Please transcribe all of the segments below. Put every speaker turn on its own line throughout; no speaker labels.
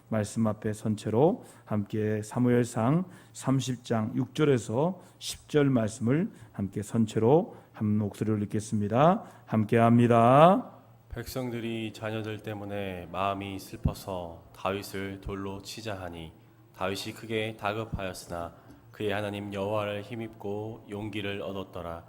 말씀 앞에 선체로 함께 사무엘상 30장 6절에서 10절 말씀을 함께 선체로 한 목소리로 읽겠습니다. 함께 합니다.
백성들이 자녀들 때문에 마음이 슬퍼서 다윗을 돌로 치자 하니 다윗이 크게 다급하였으나 그의 하나님 여호와를 힘입고 용기를 얻었더라.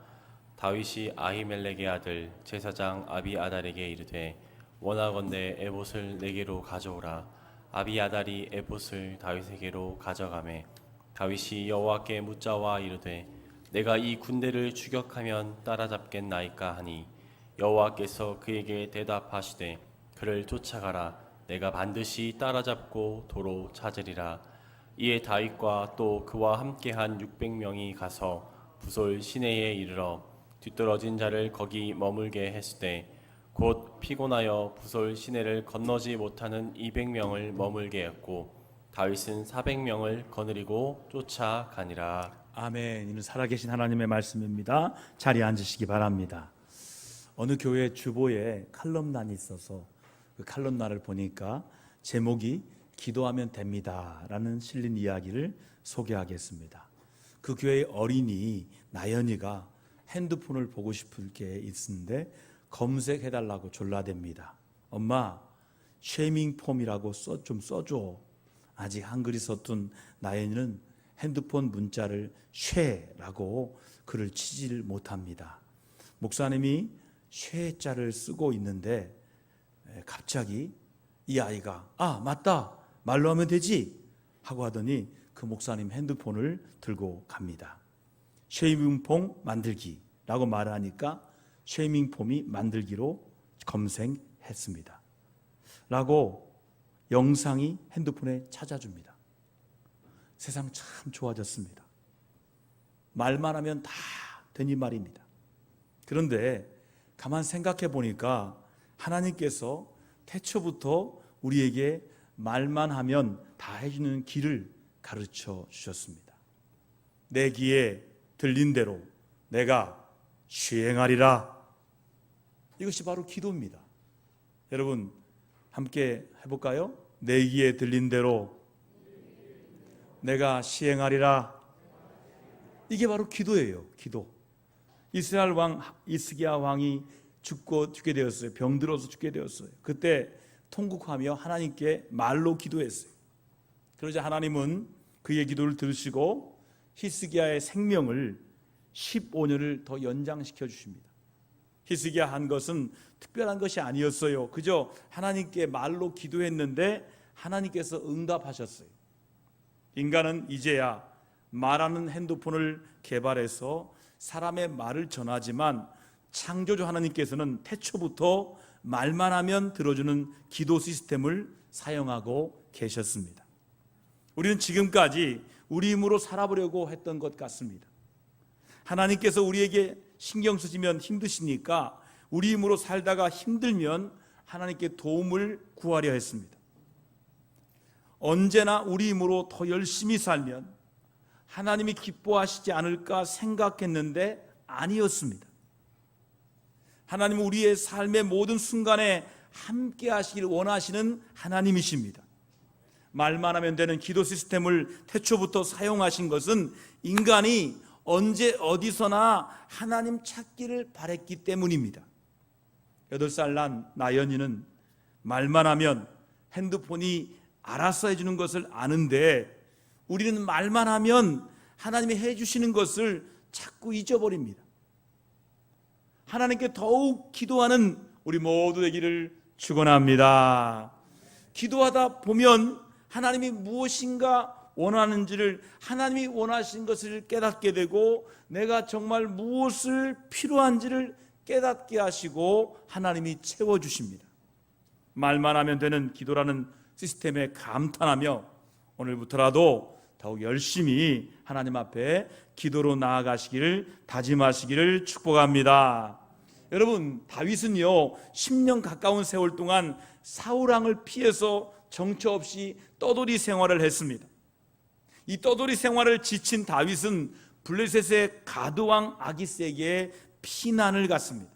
다윗이 아히멜렉의 아들 제사장 아비아달에게 이르되 원하건대 에봇을 내게로 가져오라. 아비아달이 에봇을 다윗에게로 가져가매 다윗이 여호와께 묻자와 이르되 내가 이 군대를 추격하면 따라잡겠나이까 하니 여호와께서 그에게 대답하시되 그를 쫓아가라. 내가 반드시 따라잡고 도로 찾으리라. 이에 다윗과 또 그와 함께한 600명이 가서 부솔 시내에 이르러 뒤떨어진 자를 거기 머물게 했으되 곧 피곤하여 부솔 시내를 건너지 못하는 200명을 머물게 했고 다윗은 400명을 거느리고 쫓아가니라.
아멘. 이는 살아계신 하나님의 말씀입니다. 자리에 앉으시기 바랍니다. 어느 교회 주보에 칼럼란이 있어서 그 칼럼란을 보니까 제목이 기도하면 됩니다 라는 실린 이야기를 소개하겠습니다. 그 교회의 어린이 나연이가 핸드폰을 보고 싶을 게 있는데 검색해달라고 졸라댑니다. 엄마, 쉐이밍폼이라고 좀 써줘. 아직 한글이 서툰 나연이는 핸드폰 문자를 쉐라고 글을 치질 못합니다. 목사님이 쉐자를 쓰고 있는데 갑자기 이 아이가 맞다, 말로 하면 되지 하고 하더니 그 목사님 핸드폰을 들고 갑니다. 쉐이밍폼 만들기라고 말하니까 쉐이밍폼이 만들기로 검색했습니다 라고 영상이 핸드폰에 찾아줍니다. 세상 참 좋아졌습니다. 말만 하면 다 되는 말입니다. 그런데 가만 생각해 보니까 하나님께서 태초부터 우리에게 말만 하면 다 해주는 길을 가르쳐 주셨습니다. 내 귀에 들린 대로 내가 시행하리라. 이것이 바로 기도입니다. 여러분 함께 해볼까요? 내 귀에 들린 대로 내가 시행하리라. 이게 바로 기도예요. 기도. 이스라엘 왕 히스기야 왕이 죽게 되었어요. 병들어서 죽게 되었어요. 그때 통곡하며 하나님께 말로 기도했어요. 그러자 하나님은 그의 기도를 들으시고 히스기야의 생명을 15년을 더 연장시켜 주십니다. 히스기야 한 것은 특별한 것이 아니었어요. 그저 하나님께 말로 기도했는데 하나님께서 응답하셨어요. 인간은 이제야 말하는 핸드폰을 개발해서 사람의 말을 전하지만 창조주 하나님께서는 태초부터 말만 하면 들어주는 기도 시스템을 사용하고 계셨습니다. 우리는 지금까지 우리 힘으로 살아보려고 했던 것 같습니다. 하나님께서 우리에게 신경 쓰시면 힘드시니까 우리 힘으로 살다가 힘들면 하나님께 도움을 구하려 했습니다. 언제나 우리 힘으로 더 열심히 살면 하나님이 기뻐하시지 않을까 생각했는데 아니었습니다. 하나님은 우리의 삶의 모든 순간에 함께 하시길 원하시는 하나님이십니다. 말만 하면 되는 기도 시스템을 태초부터 사용하신 것은 인간이 언제 어디서나 하나님 찾기를 바랬기 때문입니다. 8살 난 나연이는 말만 하면 핸드폰이 알아서 해주는 것을 아는데 우리는 말만 하면 하나님이 해주시는 것을 자꾸 잊어버립니다. 하나님께 더욱 기도하는 우리 모두 되기를 축원합니다. 기도하다 보면 하나님이 무엇인가 원하는지를, 하나님이 원하신 것을 깨닫게 되고 내가 정말 무엇을 필요한지를 깨닫게 하시고 하나님이 채워주십니다. 말만 하면 되는 기도라는 시스템에 감탄하며 오늘부터라도 더욱 열심히 하나님 앞에 기도로 나아가시기를 다짐하시기를 축복합니다. 여러분, 다윗은요 10년 가까운 세월 동안 사울왕을 피해서 정처 없이 떠돌이 생활을 했습니다. 이 떠돌이 생활을 지친 다윗은 블레셋의 가드왕 아기스에게 피난을 갔습니다.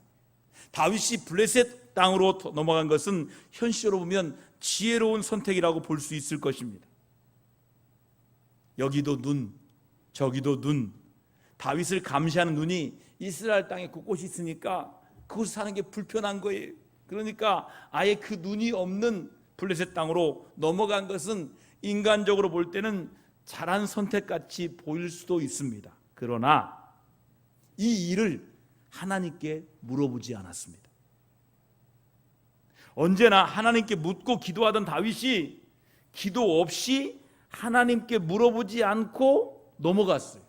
다윗이 블레셋 땅으로 넘어간 것은 현실로 보면 지혜로운 선택이라고 볼 수 있을 것입니다. 여기도 눈, 저기도 눈, 다윗을 감시하는 눈이 이스라엘 땅에 곳곳이 있으니까 그곳에 사는 게 불편한 거예요. 그러니까 아예 그 눈이 없는 블레셋 땅으로 넘어간 것은 인간적으로 볼 때는 잘한 선택같이 보일 수도 있습니다. 그러나 이 일을 하나님께 물어보지 않았습니다. 언제나 하나님께 묻고 기도하던 다윗이 기도 없이 하나님께 물어보지 않고 넘어갔어요.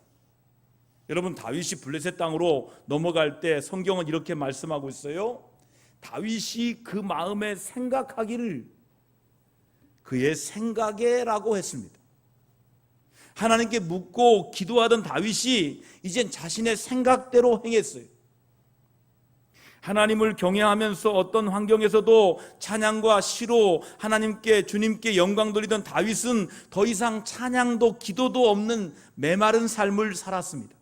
여러분, 다윗이 블레셋 땅으로 넘어갈 때 성경은 이렇게 말씀하고 있어요. 다윗이 그 마음에 생각하기를 그의 생각에라고 했습니다. 하나님께 묻고 기도하던 다윗이 이젠 자신의 생각대로 행했어요. 하나님을 경외하면서 어떤 환경에서도 찬양과 시로 하나님께, 주님께 영광 돌리던 다윗은 더 이상 찬양도 기도도 없는 메마른 삶을 살았습니다.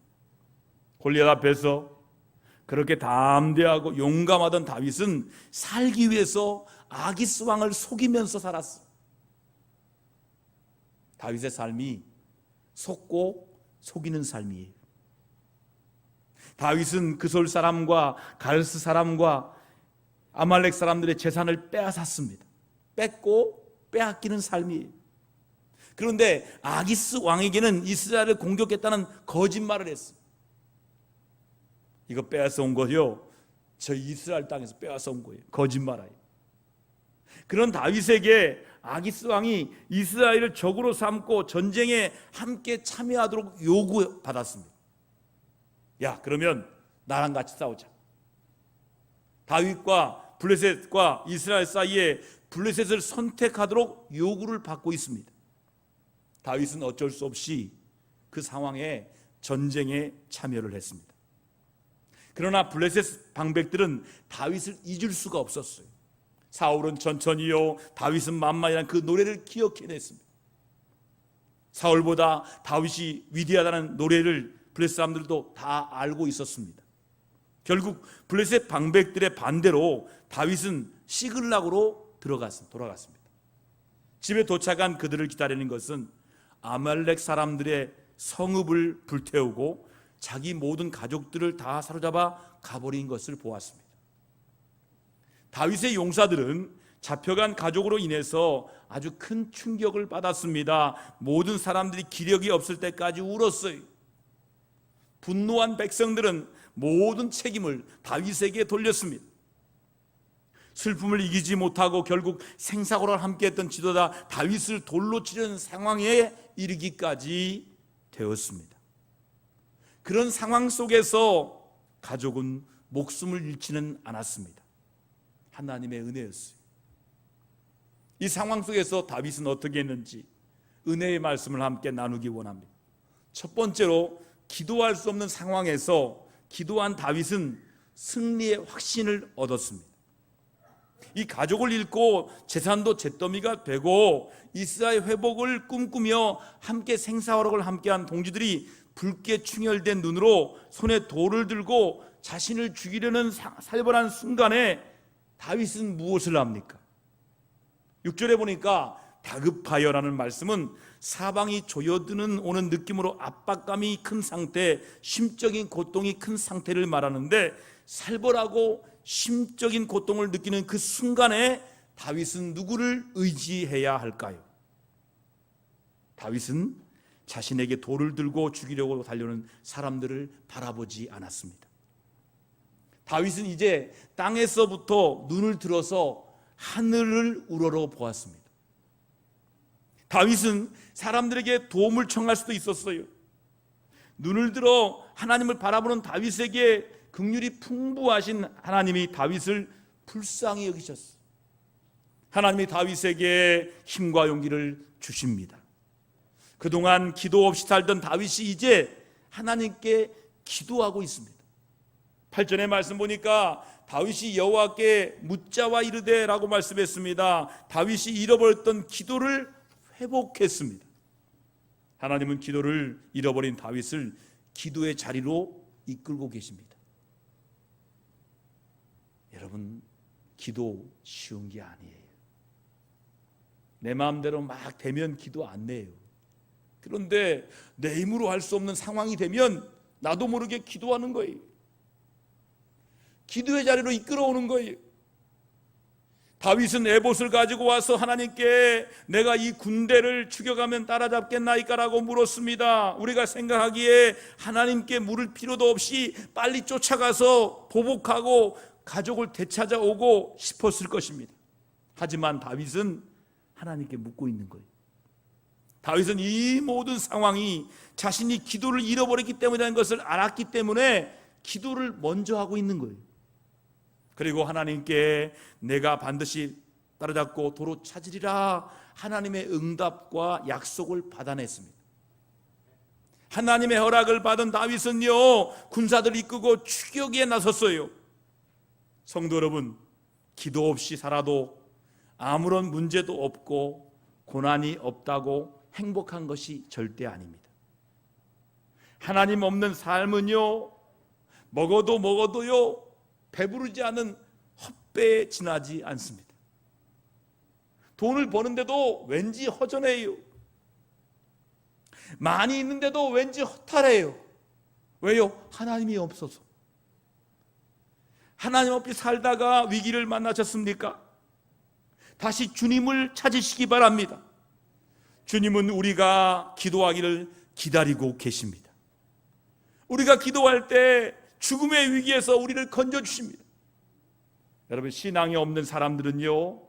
골리앗 앞에서 그렇게 담대하고 용감하던 다윗은 살기 위해서 아기스 왕을 속이면서 살았어요. 다윗의 삶이 속고 속이는 삶이에요. 다윗은 그솔 사람과 가르스 사람과 아말렉 사람들의 재산을 빼앗았습니다. 뺏고 빼앗기는 삶이에요. 그런데 아기스 왕에게는 이스라엘을 공격했다는 거짓말을 했어요. 이거 빼앗아 온 거요, 저 이스라엘 땅에서 빼앗아 온 거예요. 거짓말이에요. 그런 다윗에게 아기스 왕이 이스라엘을 적으로 삼고 전쟁에 함께 참여하도록 요구받았습니다. 야, 그러면 나랑 같이 싸우자. 다윗과 블레셋과 이스라엘 사이에 블레셋을 선택하도록 요구를 받고 있습니다. 다윗은 어쩔 수 없이 그 상황에 전쟁에 참여를 했습니다. 그러나 블레셋 방백들은 다윗을 잊을 수가 없었어요. 사울은 천천히요, 다윗은 만만이라는 그 노래를 기억해냈습니다. 사울보다 다윗이 위대하다는 노래를 블레셋 사람들도 다 알고 있었습니다. 결국 블레셋 방백들의 반대로 다윗은 시글락으로 돌아갔습니다. 집에 도착한 그들을 기다리는 것은 아말렉 사람들의 성읍을 불태우고 자기 모든 가족들을 다 사로잡아 가버린 것을 보았습니다. 다윗의 용사들은 잡혀간 가족으로 인해서 아주 큰 충격을 받았습니다. 모든 사람들이 기력이 없을 때까지 울었어요. 분노한 백성들은 모든 책임을 다윗에게 돌렸습니다. 슬픔을 이기지 못하고 결국 생사고를 함께했던 지도자 다윗을 돌로 치려는 상황에 이르기까지 되었습니다. 그런 상황 속에서 가족은 목숨을 잃지는 않았습니다. 하나님의 은혜였어요. 이 상황 속에서 다윗은 어떻게 했는지 은혜의 말씀을 함께 나누기 원합니다. 첫 번째로, 기도할 수 없는 상황에서 기도한 다윗은 승리의 확신을 얻었습니다. 이 가족을 잃고 재산도 잿더미가 되고 이스라엘 회복을 꿈꾸며 함께 생사화록을 함께한 동지들이 붉게 충혈된 눈으로 손에 돌을 들고 자신을 죽이려는 살벌한 순간에 다윗은 무엇을 합니까? 6절에 보니까 다급하여라는 말씀은 사방이 조여드는 오는 느낌으로 압박감이 큰 상태, 심적인 고통이 큰 상태를 말하는데, 살벌하고 심적인 고통을 느끼는 그 순간에 다윗은 누구를 의지해야 할까요? 다윗은 자신에게 돌을 들고 죽이려고 달려오는 사람들을 바라보지 않았습니다. 다윗은 이제 땅에서부터 눈을 들어서 하늘을 우러러 보았습니다. 다윗은 사람들에게 도움을 청할 수도 있었어요. 눈을 들어 하나님을 바라보는 다윗에게 긍휼이 풍부하신 하나님이 다윗을 불쌍히 여기셨어요. 하나님이 다윗에게 힘과 용기를 주십니다. 그동안 기도 없이 살던 다윗이 이제 하나님께 기도하고 있습니다. 8절의 말씀 보니까 다윗이 여호와께 묻자와 이르되라고 말씀했습니다. 다윗이 잃어버렸던 기도를 회복했습니다. 하나님은 기도를 잃어버린 다윗을 기도의 자리로 이끌고 계십니다. 여러분, 기도 쉬운 게 아니에요. 내 마음대로 막 되면 기도 안 내요. 그런데 내 힘으로 할 수 없는 상황이 되면 나도 모르게 기도하는 거예요. 기도의 자리로 이끌어오는 거예요. 다윗은 에봇을 가지고 와서 하나님께 내가 이 군대를 죽여가면 따라잡겠나이까라고 물었습니다. 우리가 생각하기에 하나님께 물을 필요도 없이 빨리 쫓아가서 보복하고 가족을 되찾아오고 싶었을 것입니다. 하지만 다윗은 하나님께 묻고 있는 거예요. 다윗은 이 모든 상황이 자신이 기도를 잃어버렸기 때문이라는 것을 알았기 때문에 기도를 먼저 하고 있는 거예요. 그리고 하나님께 내가 반드시 따라잡고 도로 찾으리라 하나님의 응답과 약속을 받아냈습니다. 하나님의 허락을 받은 다윗은요, 군사들 이끌고 추격에 나섰어요. 성도 여러분, 기도 없이 살아도 아무런 문제도 없고 고난이 없다고 행복한 것이 절대 아닙니다. 하나님 없는 삶은요, 먹어도요 배부르지 않은 헛배에 지나지 않습니다. 돈을 버는데도 왠지 허전해요. 많이 있는데도 왠지 허탈해요. 왜요? 하나님이 없어서. 하나님 없이 살다가 위기를 만나셨습니까? 다시 주님을 찾으시기 바랍니다. 주님은 우리가 기도하기를 기다리고 계십니다. 우리가 기도할 때 죽음의 위기에서 우리를 건져주십니다. 여러분, 신앙이 없는 사람들은요,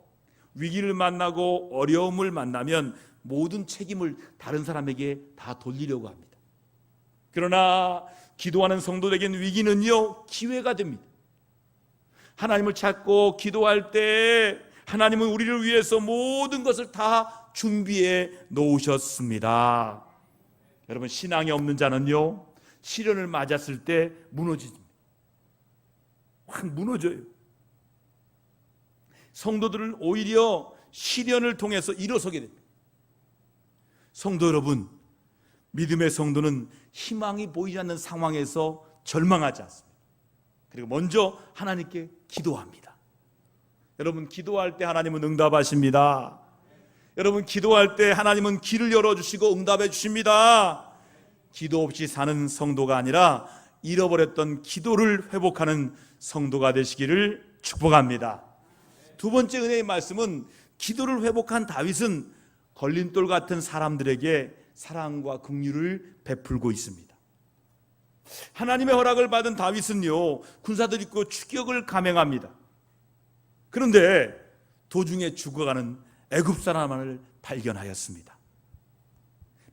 위기를 만나고 어려움을 만나면 모든 책임을 다른 사람에게 다 돌리려고 합니다. 그러나 기도하는 성도에게는 위기는요, 기회가 됩니다. 하나님을 찾고 기도할 때 하나님은 우리를 위해서 모든 것을 다 준비해 놓으셨습니다. 여러분, 신앙이 없는 자는요, 시련을 맞았을 때 무너집니다. 확 무너져요. 성도들은 오히려 시련을 통해서 일어서게 됩니다. 성도 여러분, 믿음의 성도는 희망이 보이지 않는 상황에서 절망하지 않습니다. 그리고 먼저 하나님께 기도합니다. 여러분, 기도할 때 하나님은 응답하십니다. 여러분, 기도할 때 하나님은 길을 열어주시고 응답해 주십니다. 기도 없이 사는 성도가 아니라 잃어버렸던 기도를 회복하는 성도가 되시기를 축복합니다. 두 번째 은혜의 말씀은 기도를 회복한 다윗은 걸림돌 같은 사람들에게 사랑과 긍휼을 베풀고 있습니다. 하나님의 허락을 받은 다윗은요, 군사들 있고 추격을 감행합니다. 그런데 도중에 죽어가는 애굽 사람을 발견하였습니다.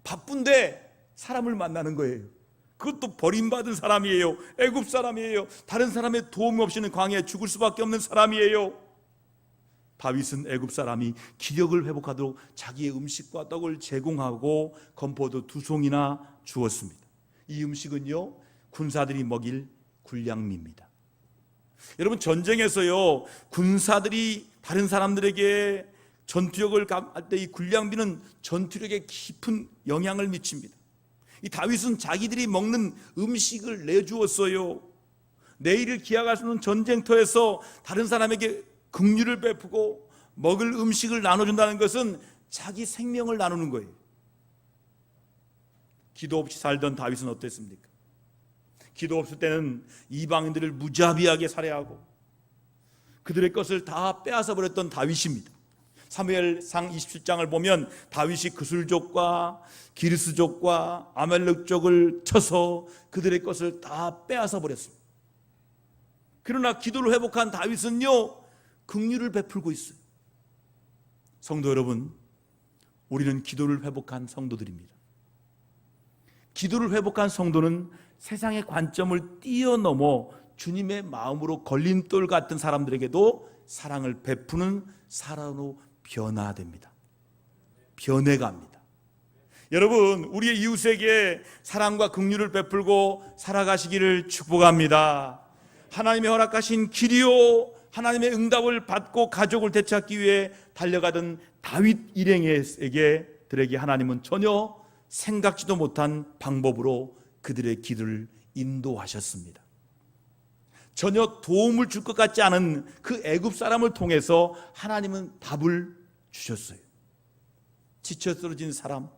바쁜데 사람을 만나는 거예요. 그것도 버림받은 사람이에요. 애굽 사람이에요. 다른 사람의 도움 없이는 광야에 죽을 수밖에 없는 사람이에요. 다윗은 애굽 사람이 기력을 회복하도록 자기의 음식과 떡을 제공하고 건포도 2송이나 주었습니다. 이 음식은요, 군사들이 먹일 군량미입니다. 여러분, 전쟁에서요, 군사들이 다른 사람들에게 전투력을 할 때 이 군량미는 전투력에 깊은 영향을 미칩니다. 이 다윗은 자기들이 먹는 음식을 내주었어요. 내일을 기약할 수 없는 전쟁터에서 다른 사람에게 긍휼을 베푸고 먹을 음식을 나눠준다는 것은 자기 생명을 나누는 거예요. 기도 없이 살던 다윗은 어땠습니까? 기도 없을 때는 이방인들을 무자비하게 살해하고 그들의 것을 다 빼앗아 버렸던 다윗입니다. 사무엘상 27장을 보면 다윗이 그술족과 기르스족과 아말렉족을 쳐서 그들의 것을 다 빼앗아 버렸습니다. 그러나 기도를 회복한 다윗은요, 긍휼을 베풀고 있어요. 성도 여러분, 우리는 기도를 회복한 성도들입니다. 기도를 회복한 성도는 세상의 관점을 뛰어넘어 주님의 마음으로 걸림돌 같은 사람들에게도 사랑을 베푸는 사람으로 변화됩니다. 변해갑니다. 여러분, 우리의 이웃에게 사랑과 긍휼을 베풀고 살아가시기를 축복합니다. 하나님의 허락하신 길이요, 하나님의 응답을 받고 가족을 되찾기 위해 달려가던 다윗 일행에게 하나님은 전혀 생각지도 못한 방법으로 그들의 길을 인도하셨습니다. 전혀 도움을 줄 것 같지 않은 그 애굽 사람을 통해서 하나님은 답을 주셨어요. 지쳐 쓰러진 사람,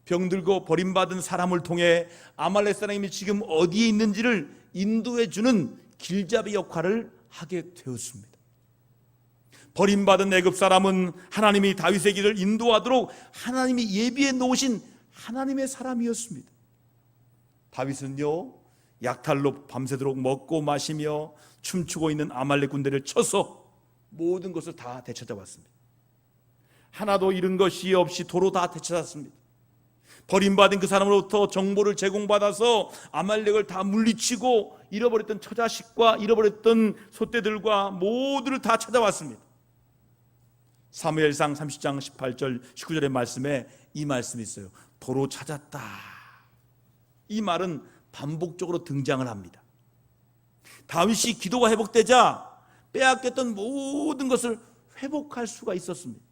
병들고 버림받은 사람을 통해 아말렉 사람이 지금 어디에 있는지를 인도해 주는 길잡이 역할을 하게 되었습니다. 버림받은 애굽 사람은 하나님이 다윗의 길을 인도하도록 하나님이 예비해 놓으신 하나님의 사람이었습니다. 다윗은요, 약탈로 밤새도록 먹고 마시며 춤추고 있는 아말렉 군대를 쳐서 모든 것을 다 되찾아왔습니다. 하나도 잃은 것이 없이 도로 다 되찾았습니다. 버림받은 그 사람으로부터 정보를 제공받아서 아말렉을 다 물리치고 잃어버렸던 처자식과 잃어버렸던 소떼들과 모두를 다 찾아왔습니다. 사무엘상 30장 18절 19절의 말씀에 이 말씀이 있어요. 도로 찾았다. 이 말은 반복적으로 등장을 합니다. 다윗이 기도가 회복되자 빼앗겼던 모든 것을 회복할 수가 있었습니다.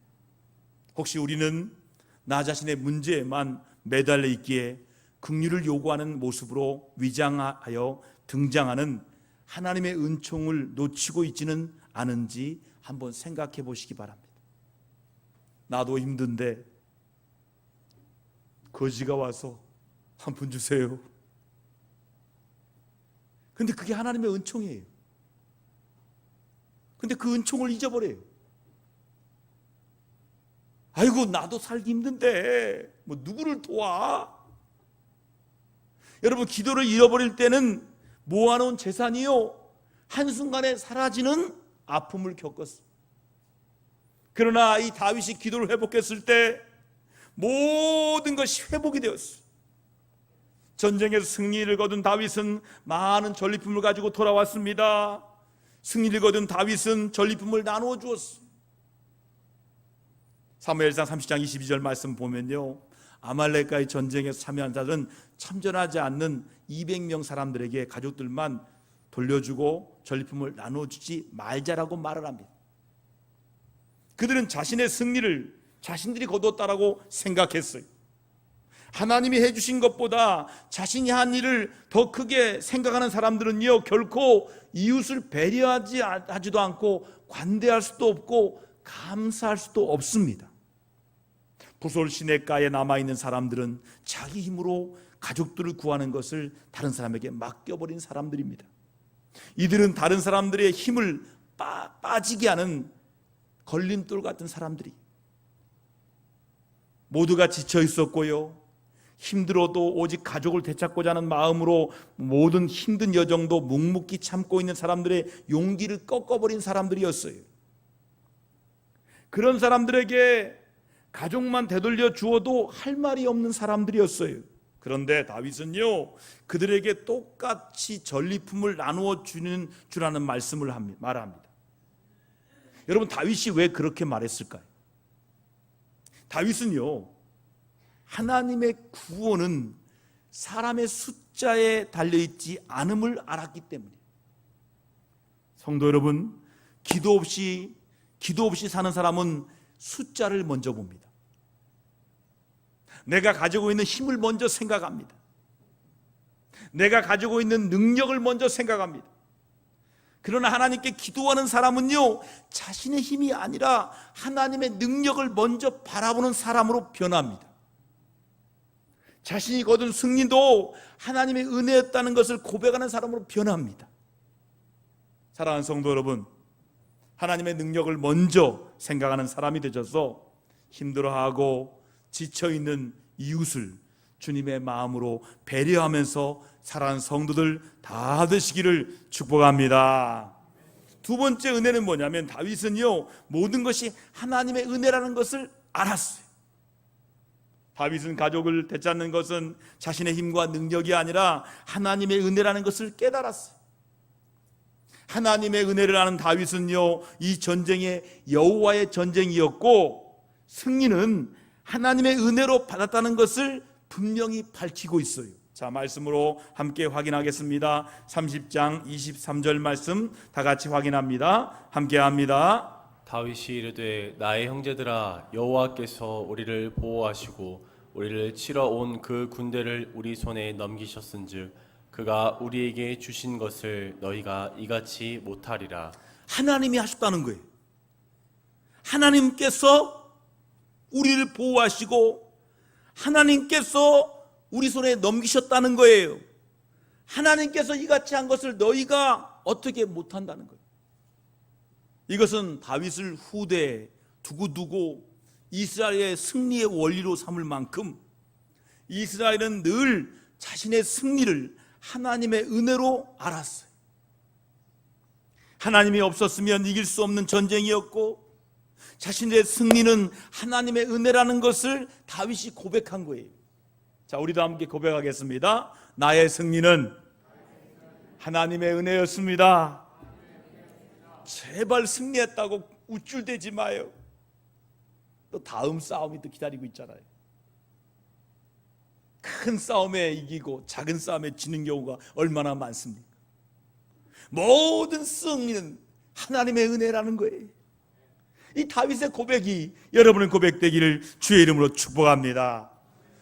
혹시 우리는 나 자신의 문제에만 매달려 있기에 긍휼을 요구하는 모습으로 위장하여 등장하는 하나님의 은총을 놓치고 있지는 않은지 한번 생각해 보시기 바랍니다. 나도 힘든데 거지가 와서 한 푼 주세요. 근데 그게 하나님의 은총이에요. 근데 그 은총을 잊어버려요. 아이고, 나도 살기 힘든데 뭐 누구를 도와? 여러분, 기도를 잃어버릴 때는 모아놓은 재산이요, 한순간에 사라지는 아픔을 겪었어요. 그러나 이 다윗이 기도를 회복했을 때 모든 것이 회복이 되었어요. 전쟁에서 승리를 거둔 다윗은 많은 전리품을 가지고 돌아왔습니다. 승리를 거둔 다윗은 전리품을 나누어 주었어요. 사무엘상 30장 22절 말씀 보면요, 아말렉과의 전쟁에 참여한 자들은 참전하지 않는 200명 사람들에게 가족들만 돌려주고 전리품을 나눠주지 말자라고 말을 합니다. 그들은 자신의 승리를 자신들이 거뒀다라고 생각했어요. 하나님이 해주신 것보다 자신이 한 일을 더 크게 생각하는 사람들은요, 결코 이웃을 배려하지도 않고 관대할 수도 없고 감사할 수도 없습니다. 부솔 시내가에 남아있는 사람들은 자기 힘으로 가족들을 구하는 것을 다른 사람에게 맡겨버린 사람들입니다. 이들은 다른 사람들의 힘을 빠지게 하는 걸림돌 같은 사람들이, 모두가 지쳐 있었고요, 힘들어도 오직 가족을 되찾고자 하는 마음으로 모든 힘든 여정도 묵묵히 참고 있는 사람들의 용기를 꺾어버린 사람들이었어요. 그런 사람들에게 가족만 되돌려 주어도 할 말이 없는 사람들이었어요. 그런데 다윗은요, 그들에게 똑같이 전리품을 나누어 주라는 말씀을 말합니다. 여러분, 다윗이 왜 그렇게 말했을까요? 다윗은요, 하나님의 구원은 사람의 숫자에 달려있지 않음을 알았기 때문이에요. 성도 여러분, 기도 없이 사는 사람은 숫자를 먼저 봅니다. 내가 가지고 있는 힘을 먼저 생각합니다. 내가 가지고 있는 능력을 먼저 생각합니다. 그러나 하나님께 기도하는 사람은요, 자신의 힘이 아니라 하나님의 능력을 먼저 바라보는 사람으로 변합니다. 자신이 거둔 승리도 하나님의 은혜였다는 것을 고백하는 사람으로 변합니다. 사랑하는 성도 여러분, 하나님의 능력을 먼저 생각하는 사람이 되셔서 힘들어하고 지쳐있는 이웃을 주님의 마음으로 배려하면서 살아가는 성도들 다 되시기를 축복합니다. 두 번째 은혜는 뭐냐면, 다윗은요, 모든 것이 하나님의 은혜라는 것을 알았어요. 다윗은 가족을 되찾는 것은 자신의 힘과 능력이 아니라 하나님의 은혜라는 것을 깨달았어요. 하나님의 은혜를 아는 다윗은요, 이 전쟁이 여호와의 전쟁이었고 승리는 하나님의 은혜로 받았다는 것을 분명히 밝히고 있어요. 자, 말씀으로 함께 확인하겠습니다. 30장 23절 말씀 다 같이 확인합니다. 함께 합니다.
다윗이 이르되 나의 형제들아, 여호와께서 우리를 보호하시고 우리를 치러 온 그 군대를 우리 손에 넘기셨은즉 그가 우리에게 주신 것을 너희가 이같이 못하리라.
하나님이 하셨다는 거예요. 하나님께서 우리를 보호하시고 하나님께서 우리 손에 넘기셨다는 거예요. 하나님께서 이같이 한 것을 너희가 어떻게 못한다는 거예요. 이것은 다윗을 후대에 두고두고 이스라엘의 승리의 원리로 삼을 만큼 이스라엘은 늘 자신의 승리를 하나님의 은혜로 알았어요. 하나님이 없었으면 이길 수 없는 전쟁이었고 자신의 승리는 하나님의 은혜라는 것을 다윗이 고백한 거예요. 자, 우리도 함께 고백하겠습니다. 나의 승리는 하나님의 은혜였습니다. 제발 승리했다고 우쭐대지 마요. 또 다음 싸움이 또 기다리고 있잖아요. 큰 싸움에 이기고 작은 싸움에 지는 경우가 얼마나 많습니까? 모든 승리는 하나님의 은혜라는 거예요. 이 다윗의 고백이 여러분의 고백되기를 주의 이름으로 축복합니다.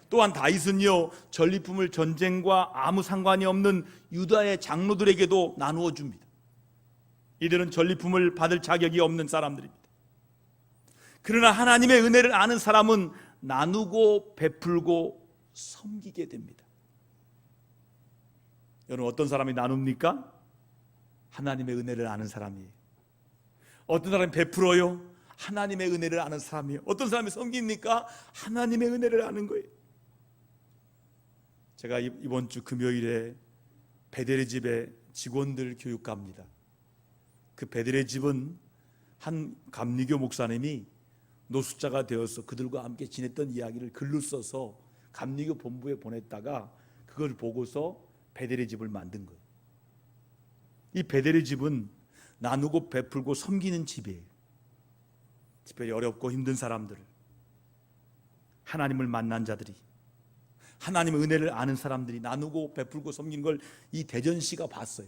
또한 다윗은요, 전리품을 전쟁과 아무 상관이 없는 유다의 장로들에게도 나누어 줍니다. 이들은 전리품을 받을 자격이 없는 사람들입니다. 그러나 하나님의 은혜를 아는 사람은 나누고 베풀고 섬기게 됩니다. 여러분, 어떤 사람이 나눕니까? 하나님의 은혜를 아는 사람이에요. 어떤 사람이 베풀어요? 하나님의 은혜를 아는 사람이에요. 어떤 사람이 섬깁니까? 하나님의 은혜를 아는 거예요. 제가 이번 주 금요일에 베델의 집에 직원들 교육 갑니다. 그 베델의 집은 한 감리교 목사님이 노숙자가 되어서 그들과 함께 지냈던 이야기를 글로 써서 감리교 본부에 보냈다가 그걸 보고서 베델의 집을 만든 거예요. 이 베델의 집은 나누고 베풀고 섬기는 집이에요. 특별히 어렵고 힘든 사람들, 하나님을 만난 자들이, 하나님의 은혜를 아는 사람들이 나누고 베풀고 섬기는 걸 이 대전시가 봤어요.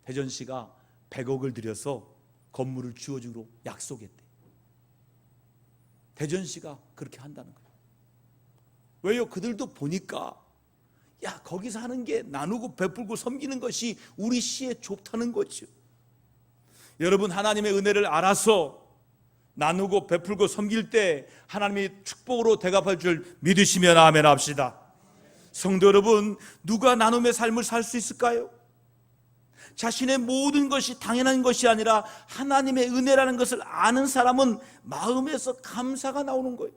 대전시가 100억을 들여서 건물을 지어주기로 약속했대. 대전시가 그렇게 한다는 거예요. 왜요? 그들도 보니까 야, 거기서 하는 게 나누고 베풀고 섬기는 것이 우리 시에 좋다는 거죠. 여러분, 하나님의 은혜를 알아서 나누고 베풀고 섬길 때 하나님이 축복으로 대답할 줄 믿으시면 아멘 합시다. 성도 여러분, 누가 나눔의 삶을 살 수 있을까요? 자신의 모든 것이 당연한 것이 아니라 하나님의 은혜라는 것을 아는 사람은 마음에서 감사가 나오는 거예요.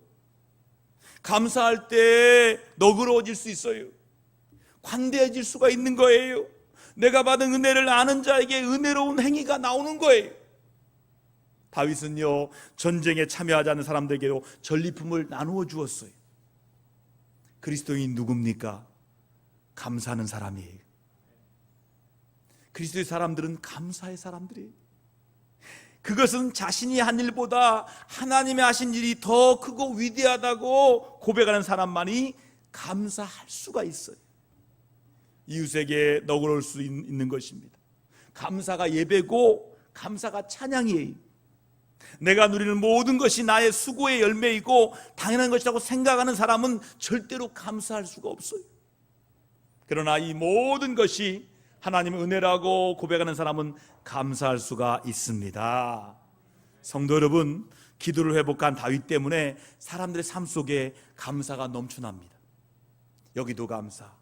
감사할 때 너그러워질 수 있어요. 관대해질 수가 있는 거예요. 내가 받은 은혜를 아는 자에게 은혜로운 행위가 나오는 거예요. 다윗은요, 전쟁에 참여하지 않는 사람들에게도 전리품을 나누어 주었어요. 그리스도인 누굽니까? 감사하는 사람이에요. 그리스도의 사람들은 감사의 사람들이에요. 그것은 자신이 한 일보다 하나님이 하신 일이 더 크고 위대하다고 고백하는 사람만이 감사할 수가 있어요. 이웃에게 너그러울 수 있는 것입니다. 감사가 예배고 감사가 찬양이에요. 내가 누리는 모든 것이 나의 수고의 열매이고 당연한 것이라고 생각하는 사람은 절대로 감사할 수가 없어요. 그러나 이 모든 것이 하나님의 은혜라고 고백하는 사람은 감사할 수가 있습니다. 성도 여러분, 기도를 회복한 다윗 때문에 사람들의 삶 속에 감사가 넘쳐납니다. 여기도 감사,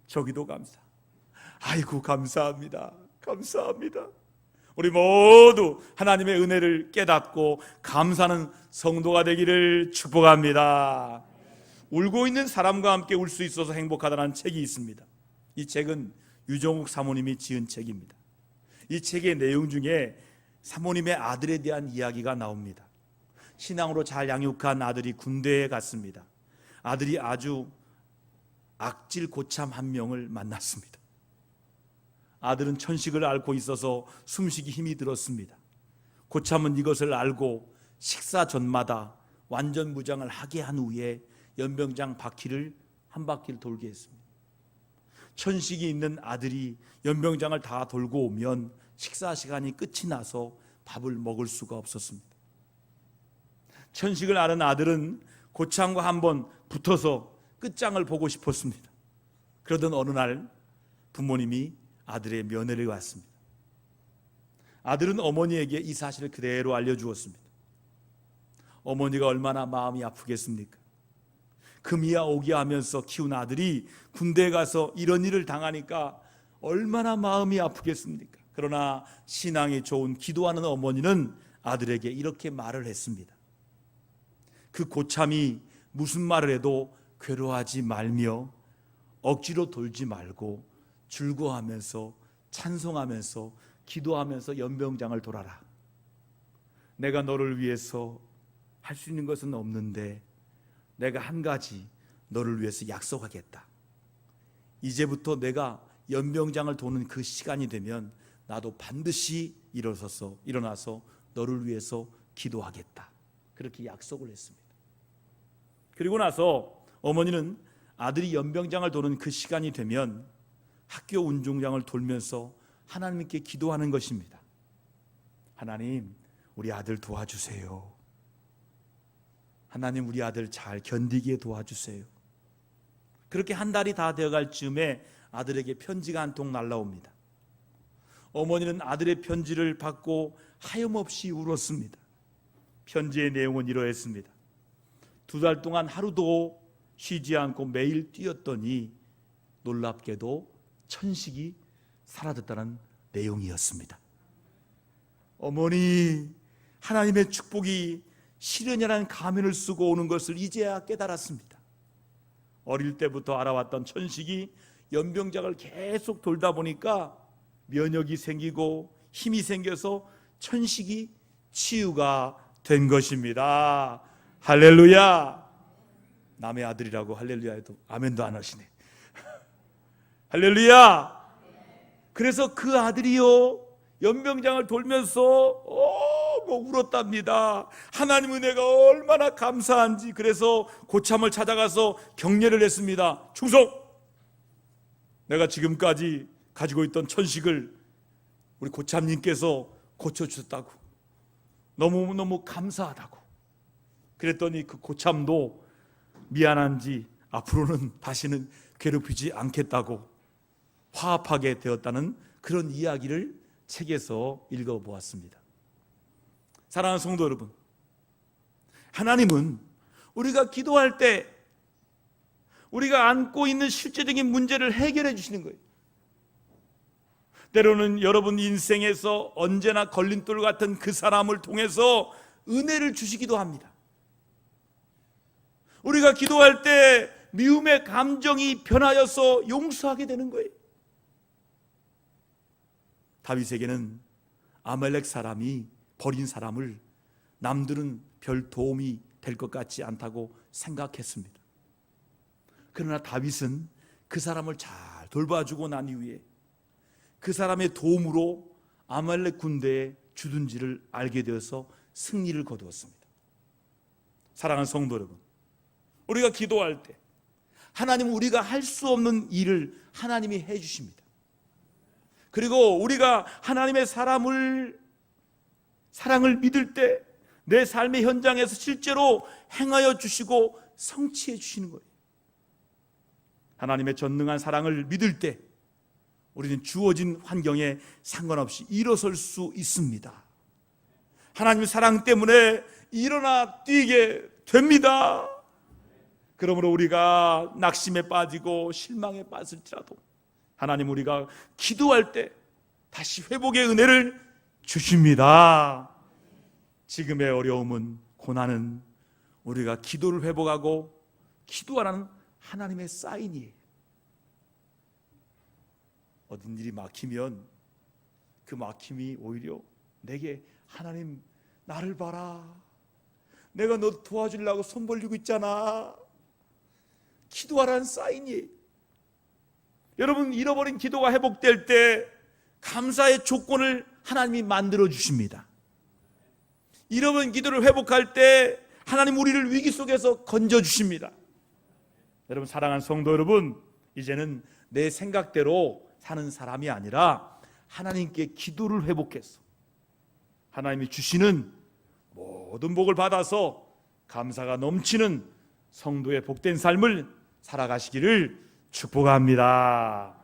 저기도 감사. 아이고, 감사합니다. 감사합니다. 우리 모두 하나님의 은혜를 깨닫고 감사하는 성도가 되기를 축복합니다. 울고 있는 사람과 함께 울 수 있어서 행복하다는 책이 있습니다. 이 책은 유정욱 사모님이 지은 책입니다. 이 책의 내용 중에 사모님의 아들에 대한 이야기가 나옵니다. 신앙으로 잘 양육한 아들이 군대에 갔습니다. 아들이 아주 악질 고참 한 명을 만났습니다. 아들은 천식을 앓고 있어서 숨쉬기 힘이 들었습니다. 고참은 이것을 알고 식사 전마다 완전 무장을 하게 한 후에 연병장 바퀴를 한 바퀴를 돌게 했습니다. 천식이 있는 아들이 연병장을 다 돌고 오면 식사 시간이 끝이 나서 밥을 먹을 수가 없었습니다. 천식을 앓은 아들은 고참과 한번 붙어서 끝장을 보고 싶었습니다. 그러던 어느 날 부모님이 아들의 면회를 왔습니다. 아들은 어머니에게 이 사실을 그대로 알려주었습니다. 어머니가 얼마나 마음이 아프겠습니까? 금이야 오기야 하면서 키운 아들이 군대에 가서 이런 일을 당하니까 얼마나 마음이 아프겠습니까? 그러나 신앙이 좋은 기도하는 어머니는 아들에게 이렇게 말을 했습니다. 그 고참이 무슨 말을 해도 괴로워하지 말며 억지로 돌지 말고 즐거워하면서 찬송하면서 기도하면서 연병장을 돌아라. 내가 너를 위해서 할 수 있는 것은 없는데 내가 한 가지 너를 위해서 약속하겠다. 이제부터 내가 연병장을 도는 그 시간이 되면 나도 반드시 일어나서 너를 위해서 기도하겠다. 그렇게 약속을 했습니다. 그리고 나서 어머니는 아들이 연병장을 도는 그 시간이 되면 학교 운동장을 돌면서 하나님께 기도하는 것입니다. 하나님, 우리 아들 도와주세요. 하나님, 우리 아들 잘 견디게 도와주세요. 그렇게 한 달이 다 되어갈 즈음에 아들에게 편지가 한 통 날라옵니다. 어머니는 아들의 편지를 받고 하염없이 울었습니다. 편지의 내용은 이러했습니다. 2달 동안 하루도 쉬지 않고 매일 뛰었더니 놀랍게도 천식이 사라졌다는 내용이었습니다. 어머니, 하나님의 축복이 실현이라는 가면을 쓰고 오는 것을 이제야 깨달았습니다. 어릴 때부터 알아왔던 천식이 연병장을 계속 돌다 보니까 면역이 생기고 힘이 생겨서 천식이 치유가 된 것입니다. 할렐루야. 남의 아들이라고 할렐루야 해도 아멘도 안 하시네. 할렐루야. 그래서 그 아들이요 연병장을 돌면서 울었답니다. 하나님 은혜가 얼마나 감사한지. 그래서 고참을 찾아가서 격려를 했습니다. 충성! 내가 지금까지 가지고 있던 천식을 우리 고참님께서 고쳐주셨다고, 너무너무 감사하다고. 그랬더니 그 고참도 미안한지 앞으로는 다시는 괴롭히지 않겠다고 화합하게 되었다는 그런 이야기를 책에서 읽어보았습니다. 사랑하는 성도 여러분, 하나님은 우리가 기도할 때 우리가 안고 있는 실제적인 문제를 해결해 주시는 거예요. 때로는 여러분 인생에서 언제나 걸림돌 같은 그 사람을 통해서 은혜를 주시기도 합니다. 우리가 기도할 때 미움의 감정이 변하여서 용서하게 되는 거예요. 다윗에게는 아말렉 사람이 버린 사람을 남들은 별 도움이 될 것 같지 않다고 생각했습니다. 그러나 다윗은 그 사람을 잘 돌봐주고 난 이후에 그 사람의 도움으로 아말렉 군대의 주둔지를 알게 되어서 승리를 거두었습니다. 사랑하는 성도 여러분, 우리가 기도할 때 하나님은 우리가 할 수 없는 일을 하나님이 해주십니다. 그리고 우리가 하나님의 사랑을 믿을 때 내 삶의 현장에서 실제로 행하여 주시고 성취해 주시는 거예요. 하나님의 전능한 사랑을 믿을 때 우리는 주어진 환경에 상관없이 일어설 수 있습니다. 하나님의 사랑 때문에 일어나 뛰게 됩니다. 그러므로 우리가 낙심에 빠지고 실망에 빠질지라도 하나님, 우리가 기도할 때 다시 회복의 은혜를 주십니다. 지금의 어려움은, 고난은 우리가 기도를 회복하고 기도하라는 하나님의 사인이에요. 어떤 일이 막히면 그 막힘이 오히려 내게, 하나님 나를 봐라, 내가 너 도와주려고 손 벌리고 있잖아, 기도하라는 사인이에요. 여러분, 잃어버린 기도가 회복될 때 감사의 조건을 하나님이 만들어 주십니다. 잃어버린 기도를 회복할 때 하나님 우리를 위기 속에서 건져 주십니다. 여러분, 사랑하는 성도 여러분, 이제는 내 생각대로 사는 사람이 아니라 하나님께 기도를 회복해서 하나님이 주시는 모든 복을 받아서 감사가 넘치는 성도의 복된 삶을 살아가시기를 축복합니다.